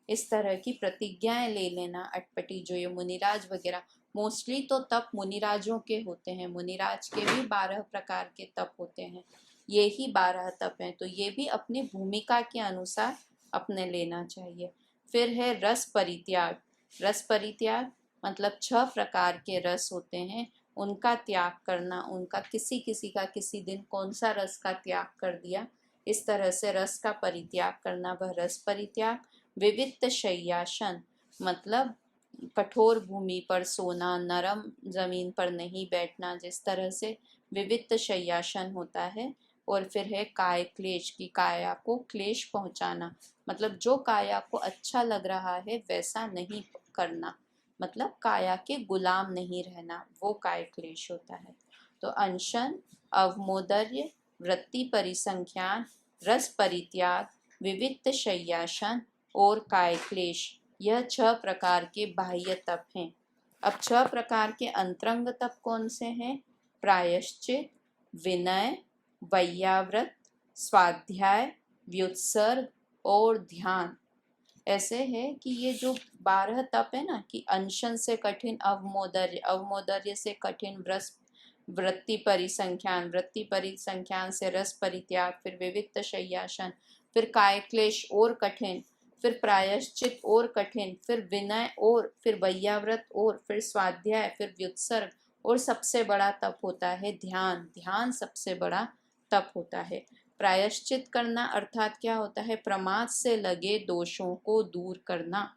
इस तरह की प्रतिज्ञाएं ले लेना अटपटी, जो ये मुनिराज वगैरह, मोस्टली तो तप मुनिराजों के होते हैं, मुनिराज के भी 12 प्रकार के तप होते हैं, ये ही 12 तप हैं, तो ये भी अपनी भूमिका के अनुसार अपने लेना चाहिए। फिर है रस परित्याग। रस परित्याग मतलब 6 प्रकार के रस होते हैं, उनका त्याग करना, उनका किसी किसी का किसी दिन कौन सा रस का त्याग कर दिया, इस तरह से रस का परित्याग करना, वह रस परित्याग। विविक्त शय्यासन मतलब कठोर भूमि पर सोना, नरम जमीन पर नहीं बैठना, जिस तरह से विविक्त शय्यासन होता है। और फिर है काय क्लेश, की काया को क्लेश पहुंचाना, मतलब जो काया को अच्छा लग रहा है वैसा नहीं करना, मतलब काया के गुलाम नहीं रहना, वो काय क्लेश होता है। तो अनशन, अवमोदर्य, वृत्ति परिसंख्यान, रस परित्याग, विविक्त शय्यासन और काय क्लेश, यह 6 प्रकार के बाह्य तप हैं। अब 6 प्रकार के अंतरंग तप कौन से हैं? प्रायश्चित, विनय, वैयाव्रत, स्वाध्याय, व्युत्सर्ग और ध्यान। ऐसे है कि ये जो 12 तप है ना, कि अनशन से कठिन अवमोदर्य, अवमोदर्य से कठिन वृत्ति परिसंख्यान, वृत्ति परिसंख्यान से रस परित्याग, फिर विविक्त शय्यासन, फिर काय क्लेश और कठिन, फिर प्रायश्चित और कठिन, फिर विनय और फिर वैयाव्रत और फिर स्वाध्याय, फिर व्युत्सर्ग, और सबसे बड़ा तप होता है ध्यान। ध्यान सबसे बड़ा तप होता है। प्रायश्चित करना अर्थात क्या होता है? प्रमाद से लगे दोषों को दूर करना।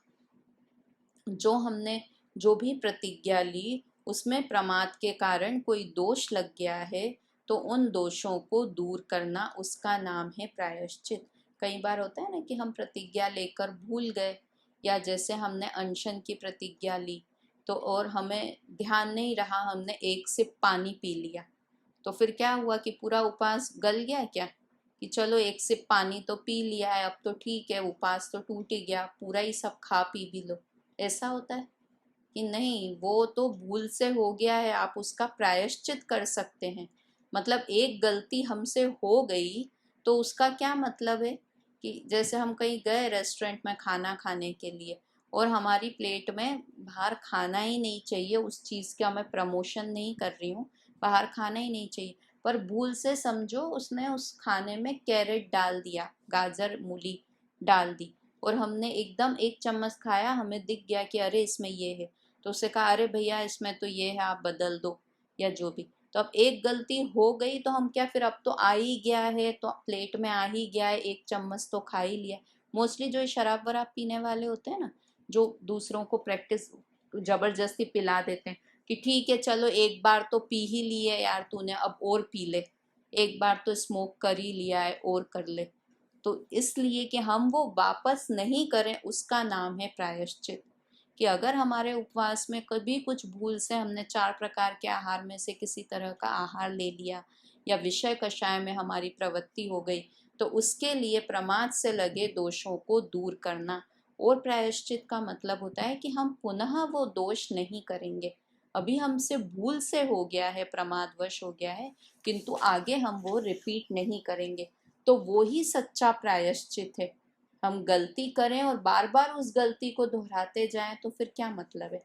जो हमने जो भी प्रतिज्ञा ली उसमें प्रमाद के कारण कोई दोष लग गया है, तो उन दोषों को दूर करना, उसका नाम है प्रायश्चित। कई बार होता है ना कि हम प्रतिज्ञा लेकर भूल गए, या जैसे हमने अनशन की प्रतिज्ञा ली तो और हमें ध्यान नहीं रहा, हमने एक सिप पानी पी लिया, तो फिर क्या हुआ कि पूरा उपवास गल गया क्या? कि चलो एक सिप पानी तो पी लिया है, अब तो ठीक है, उपवास तो टूट ही गया, पूरा ही सब खा पी भी लो। ऐसा होता है कि नहीं, वो तो भूल से हो गया है, आप उसका प्रायश्चित कर सकते हैं। मतलब एक गलती हमसे हो गई तो उसका क्या मतलब है कि जैसे हम कहीं गए रेस्टोरेंट में खाना खाने के लिए, और हमारी प्लेट में बाहर खाना ही नहीं चाहिए, उस चीज़ का मैं प्रमोशन नहीं कर रही हूँ, बाहर खाना ही नहीं चाहिए, पर भूल से समझो उसने उस खाने में कैरेट डाल दिया, गाजर मूली डाल दी, और हमने एकदम एक चम्मच खाया, हमें दिख गया कि अरे इसमें ये है, तो उसे कहा अरे भैया इसमें तो ये है, आप बदल दो, या जो भी। तो अब एक गलती हो गई तो हम क्या, फिर अब तो आ ही गया है, तो प्लेट में आ ही गया है, एक चम्मच तो खा ही लिया। मोस्टली जो शराब वराब पीने वाले होते हैं ना, जो दूसरों को प्रैक्टिस जबरदस्ती पिला देते हैं कि ठीक है चलो एक बार तो पी ही ली है यार तूने, अब और पी ले, एक बार तो स्मोक कर ही लिया है और कर ले। तो इसलिए कि हम वो वापस नहीं करें, उसका नाम है प्रायश्चित। कि अगर हमारे उपवास में कभी कुछ भूल से हमने 4 प्रकार के आहार में से किसी तरह का आहार ले लिया, या विषय कषाय में हमारी प्रवृत्ति हो गई, तो उसके लिए प्रमाद से लगे दोषों को दूर करना। और प्रायश्चित का मतलब होता है कि हम पुनः वो दोष नहीं करेंगे। अभी हमसे भूल से हो गया है, प्रमादवश हो गया है, किंतु आगे हम वो रिपीट नहीं करेंगे, तो वो ही सच्चा प्रायश्चित है। हम गलती करें और बार बार उस गलती को दोहराते जाएं तो फिर क्या मतलब है?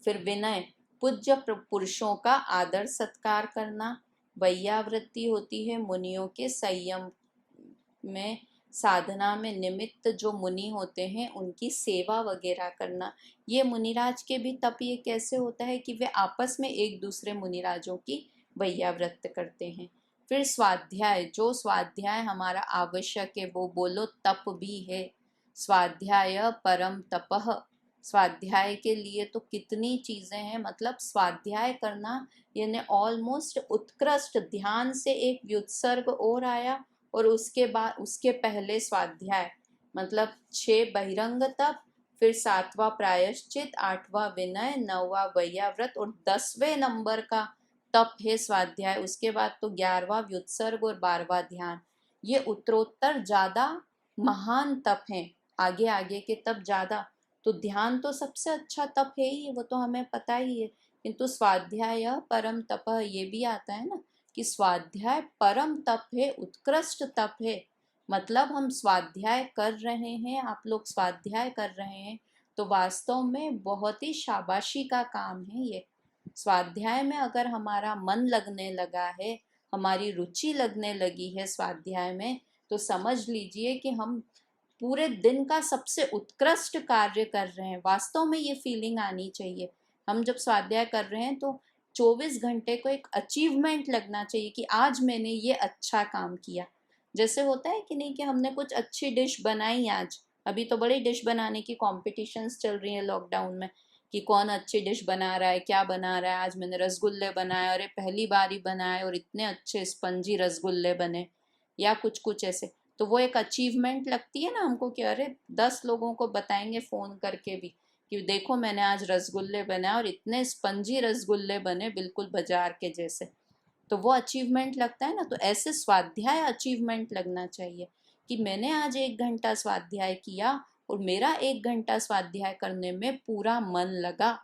फिर विनय, पूज्य पुरुषों का आदर सत्कार करना। वैयावृत्ति होती है मुनियों के संयम में साधना में निमित्त जो मुनि होते हैं उनकी सेवा वगैरह करना। ये मुनिराज के भी तप ये कैसे होता है कि वे आपस में एक दूसरे मुनिराजों की वैयाव्रत करते हैं। फिर स्वाध्याय, जो स्वाध्याय हमारा आवश्यक है वो बोलो तप भी है। स्वाध्याय परम तपः, स्वाध्याय के लिए तो कितनी चीजें हैं, मतलब स्वाध्याय करना यानी ऑलमोस्ट उत्कृष्ट ध्यान से एक व्युत्सर्ग और आया, और उसके बाद उसके पहले स्वाध्याय मतलब 6 बहिरंग तप, फिर 7वां प्रायश्चित, 8वां विनय, 9वां वैयाव्रत और 10वें नंबर का तप है स्वाध्याय। उसके बाद तो 11वां व्युत्सर्ग और 12वां ध्यान। ये उत्तरोत्तर ज्यादा महान तप हैं, आगे आगे के तप ज्यादा। तो ध्यान तो सबसे अच्छा तप है ही, वो तो हमें पता ही है, किंतु स्वाध्याय परम तप ये भी आता है ना कि स्वाध्याय परम तप है, उत्कृष्ट तप है। मतलब हम स्वाध्याय कर रहे हैं, आप लोग स्वाध्याय कर रहे हैं, तो वास्तव में बहुत ही शाबाशी का काम है ये। स्वाध्याय में अगर हमारा मन लगने लगा है, हमारी रुचि लगने लगी है स्वाध्याय में, तो समझ लीजिए कि हम पूरे दिन का सबसे उत्कृष्ट कार्य कर रहे हैं। वास्तव में ये फीलिंग आनी चाहिए। हम जब स्वाध्याय कर रहे हैं तो 24 घंटे को एक अचीवमेंट लगना चाहिए कि आज मैंने ये अच्छा काम किया। जैसे होता है कि नहीं कि हमने कुछ अच्छी डिश बनाई आज, अभी तो बड़ी डिश बनाने की कॉम्पिटिशन्स चल रही है लॉकडाउन में कि कौन अच्छी डिश बना रहा है, क्या बना रहा है। आज मैंने रसगुल्ले बनाए, अरे पहली बार ही बनाए और इतने अच्छे स्पंजी रसगुल्ले बने, या कुछ कुछ ऐसे। तो वो एक अचीवमेंट लगती है ना हमको कि अरे 10 लोगों को बताएंगे फ़ोन करके भी कि देखो मैंने आज रसगुल्ले बनाए और इतने स्पंजी रसगुल्ले बने, बिल्कुल बाजार के जैसे। तो वो अचीवमेंट लगता है ना। तो ऐसे स्वाध्याय अचीवमेंट लगना चाहिए कि मैंने आज 1 घंटा स्वाध्याय किया और मेरा 1 घंटा स्वाध्याय करने में पूरा मन लगा।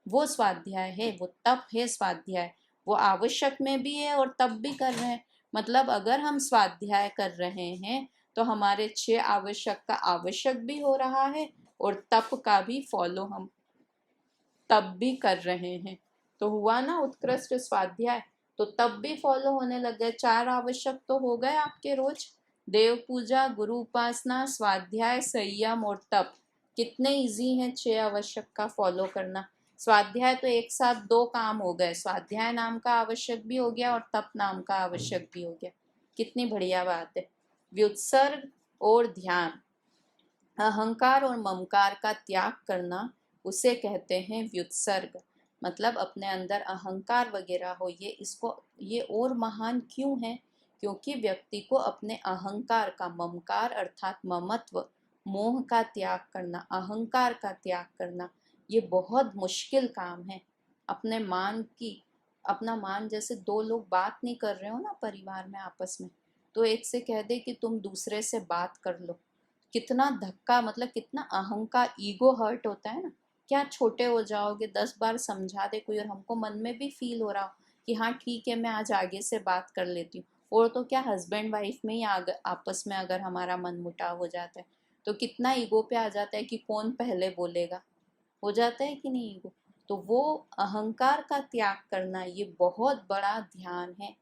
वो स्वाध्याय है, वो तप है स्वाध्याय। वो आवश्यक में भी है और तप भी कर रहे हैं। मतलब अगर हम स्वाध्याय कर रहे हैं तो हमारे 6 आवश्यक का आवश्यक भी हो रहा है और तप का भी फॉलो हम तब भी कर रहे हैं। तो हुआ ना उत्कृष्ट स्वाध्याय। तो तब भी फॉलो होने लग गए। 4 आवश्यक तो हो गए आपके रोज, देव पूजा, गुरु उपासना, स्वाध्याय, संयम और तप। कितने इजी हैं 6 आवश्यक का फॉलो करना। स्वाध्याय तो एक साथ 2 काम हो गए, स्वाध्याय नाम का आवश्यक भी हो गया और तप नाम का आवश्यक भी हो गया। कितनी बढ़िया बात है। व्युत्सर्ग और ध्यान, अहंकार और ममकार का त्याग करना, उसे कहते हैं व्युत्सर्ग। मतलब अपने अंदर अहंकार वगैरह हो, ये और महान क्यों है? क्योंकि व्यक्ति को अपने अहंकार का, ममकार अर्थात ममत्व, मोह का त्याग करना, अहंकार का त्याग करना, ये बहुत मुश्किल काम है। अपने मान की, अपना मान, जैसे 2 लोग बात नहीं कर रहे हो ना परिवार में आपस में, तो एक से कह दे कि तुम दूसरे से बात कर लो, कितना धक्का, मतलब कितना अहंकार, ईगो हर्ट होता है ना। क्या छोटे हो जाओगे, 10 बार समझा दे कोई और हमको मन में भी फील हो रहा हो कि हाँ ठीक है मैं आज आगे से बात कर लेती हूँ। और तो क्या हस्बैंड वाइफ में ही आपस में अगर हमारा मन मुटाव हो जाता है तो कितना ईगो पे आ जाता है कि कौन पहले बोलेगा, हो जाता है कि नहीं ईगो। तो वो अहंकार का त्याग करना ये बहुत बड़ा ध्यान है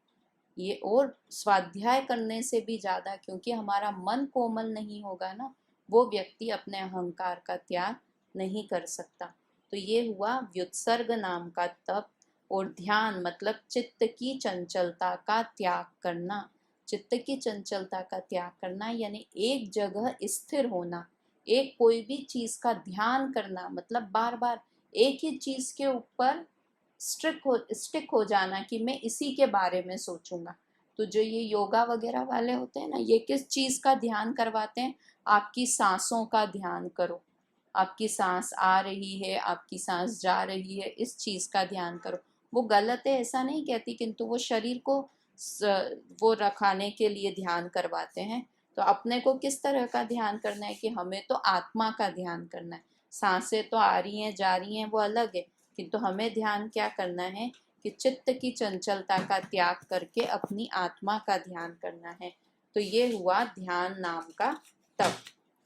ये, और स्वाध्याय करने से भी ज्यादा, क्योंकि हमारा मन कोमल नहीं होगा ना, वो व्यक्ति अपने अहंकार का त्याग नहीं कर सकता। तो ये हुआ व्युत्सर्ग नाम का तप। और ध्यान मतलब चित्त की चंचलता का त्याग करना। चित्त की चंचलता का त्याग करना यानी एक जगह स्थिर होना, एक कोई भी चीज का ध्यान करना, मतलब बार बार एक ही चीज के ऊपर स्टिक हो जाना कि मैं इसी के बारे में सोचूंगा। तो जो ये योगा वगैरह वाले होते हैं ना, ये किस चीज का ध्यान करवाते हैं? आपकी सांसों का ध्यान करो, आपकी सांस आ रही है, आपकी सांस जा रही है, इस चीज का ध्यान करो। वो गलत है ऐसा नहीं कहती, किंतु वो शरीर को वो रखाने के लिए ध्यान करवाते हैं। तो अपने को किस तरह का ध्यान करना है कि हमें तो आत्मा का ध्यान करना है। सांसें तो आ रही हैं जा रही हैं वो अलग है, किंतु हमें ध्यान क्या करना है कि चित्त की चंचलता का त्याग करके अपनी आत्मा का ध्यान करना है। तो ये हुआ ध्यान नाम का तप।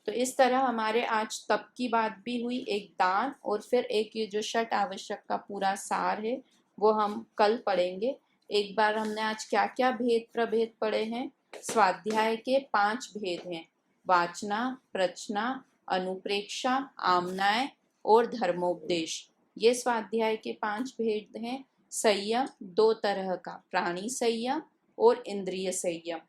तो इस तरह हमारे आज तप की बात भी हुई, एक दान, और फिर एक ये जो षट आवश्यक का पूरा सार है वो हम कल पढ़ेंगे। एक बार हमने आज क्या क्या भेद प्रभेद पढ़े हैं। स्वाध्याय के 5 भेद हैं। वाचना, प्रचना, अनुप्रेक्षा, आमनाय और धर्मोपदेश। ये स्वाध्याय के 5 भेद हैं। संयम 2 तरह का, प्राणी संयम और इंद्रिय संयम,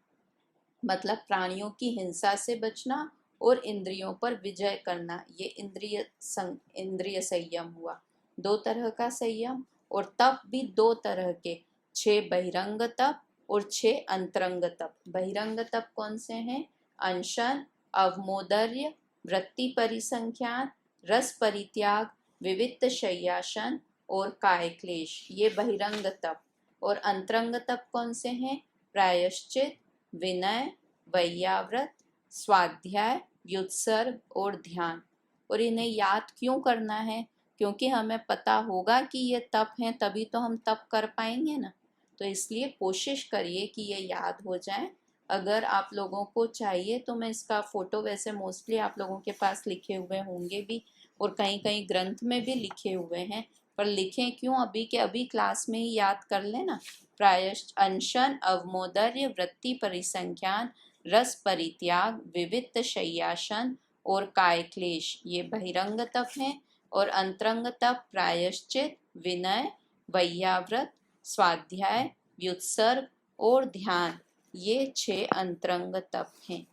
मतलब प्राणियों की हिंसा से बचना और इंद्रियों पर विजय करना, ये इंद्रिय संयम हुआ। 2 तरह का संयम। और तप भी 2 तरह के, 6 बहिरंग तप और 6 अंतरंग तप। बहिरंग तप कौन से हैं? अनशन, अवमोदर्य, वृत्ति परिसंख्यान, रस परित्याग, विविक्त शय्यासन और काय क्लेश, ये बहिरंग तप। और अंतरंग तप कौन से हैं? प्रायश्चित, विनय, वैयाव्रत, स्वाध्याय, व्युत्सर्ग और ध्यान। और इन्हें याद क्यों करना है? क्योंकि हमें पता होगा कि ये तप हैं, तभी तो हम तप कर पाएंगे ना। तो इसलिए कोशिश करिए कि ये याद हो जाए। अगर आप लोगों को चाहिए तो मैं इसका फोटो, वैसे मोस्टली आप लोगों के पास लिखे हुए होंगे भी और कहीं कहीं ग्रंथ में भी लिखे हुए हैं, पर लिखें क्यों? अभी के अभी क्लास में ही याद कर लेना। प्रायश्च, अनशन, अवमोदर्य, वृत्ति परिसंख्यान, रस परित्याग, विविक्त शय्यासन और काय क्लेश, ये बहिरंग तप हैं। और अंतरंग तप प्रायश्चित, विनय, वैयाव्रत, स्वाध्याय, व्युत्सर्ग और ध्यान, ये 6 अंतरंग तप हैं।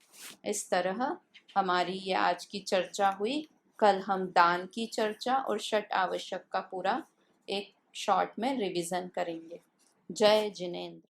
इस तरह हमारी ये आज की चर्चा हुई। कल हम दान की चर्चा और षट आवश्यक का पूरा एक शॉर्ट में रिवीजन करेंगे। जय जिनेंद्र।